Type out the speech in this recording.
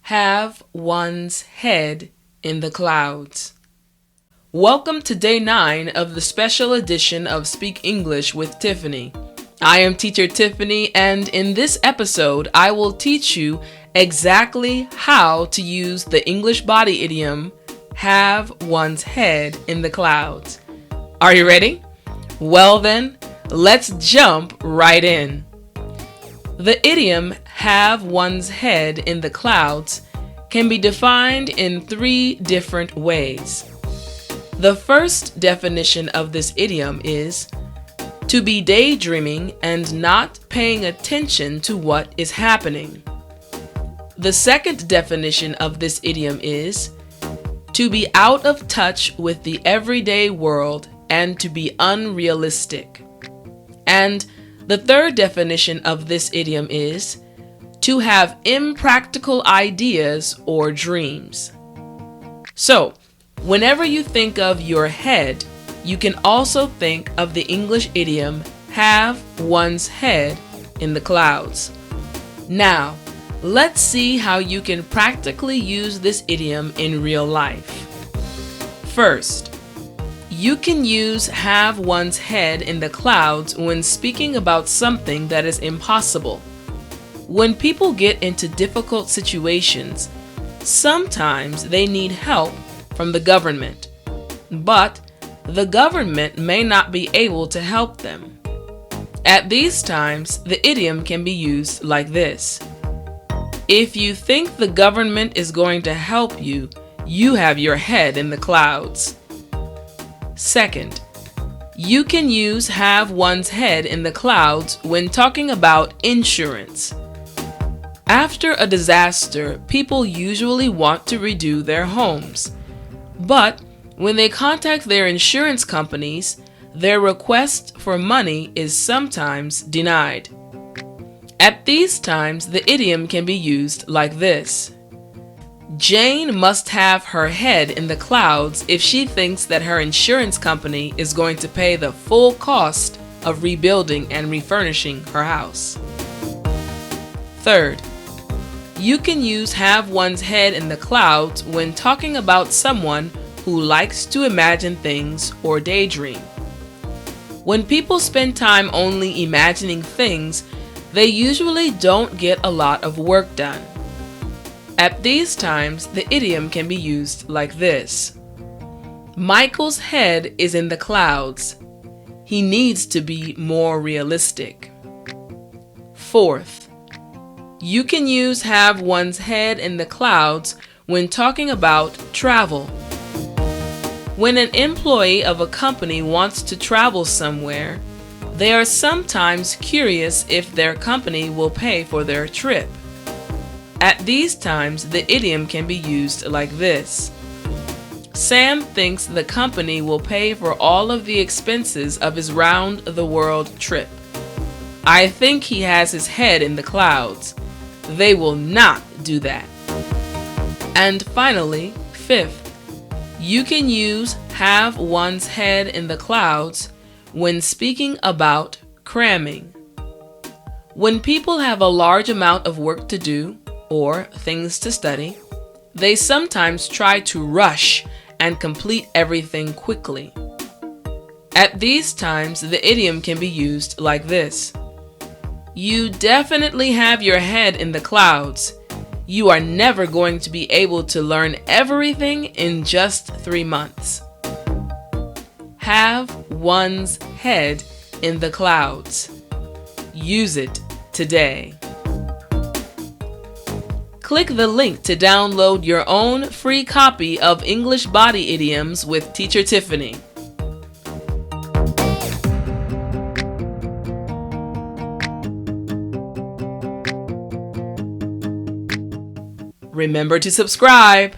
have one's head in the clouds. Welcome to day 9 of the special edition of Speak English with Tiffani. I am Teacher Tiffani, and in this episode I will teach you exactly how to use the English body idiom have one's head in the clouds. Are you ready? Well then, let's jump right in. The idiom have one's head in the clouds can be defined in 3 different ways. The first definition of this idiom is to be daydreaming and not paying attention to what is happening. The second definition of this idiom is to be out of touch with the everyday world and to be unrealistic. And the third definition of this idiom is to have impractical ideas or dreams. So, whenever you think of your head, you can also think of the English idiom have one's head in the clouds. Now, let's see how you can practically use this idiom in real life. First, you can use have one's head in the clouds when speaking about something that is impossible. When people get into difficult situations, sometimes they need help from the government, but the government may not be able to help them. At these times, the idiom can be used like this. If you think the government is going to help you, you have your head in the clouds. Second, you can use have one's head in the clouds when talking about insurance. After a disaster, people usually want to redo their homes. But when they contact their insurance companies, their request for money is sometimes denied. At these times, the idiom can be used like this. Jane must have her head in the clouds if she thinks that her insurance company is going to pay the full cost of rebuilding and refurnishing her house. Third, you can use have one's head in the clouds when talking about someone who likes to imagine things or daydream. When people spend time only imagining things, they usually don't get a lot of work done. At these times, the idiom can be used like this. Michael's head is in the clouds. He needs to be more realistic. Fourth, you can use have one's head in the clouds when talking about travel. When an employee of a company wants to travel somewhere, they are sometimes curious if their company will pay for their trip. At these times, the idiom can be used like this. Sam thinks the company will pay for all of the expenses of his round-the-world trip. I think he has his head in the clouds. They will not do that. And finally, fifth, you can use have one's head in the clouds when speaking about cramming. When people have a large amount of work to do, or things to study, they sometimes try to rush and complete everything quickly. At these times, the idiom can be used like this. You definitely have your head in the clouds. You are never going to be able to learn everything in just 3 months. Have one's head in the clouds. Use it today. Click the link to download your own free copy of English Body Idioms with Teacher Tiffani. Remember to subscribe.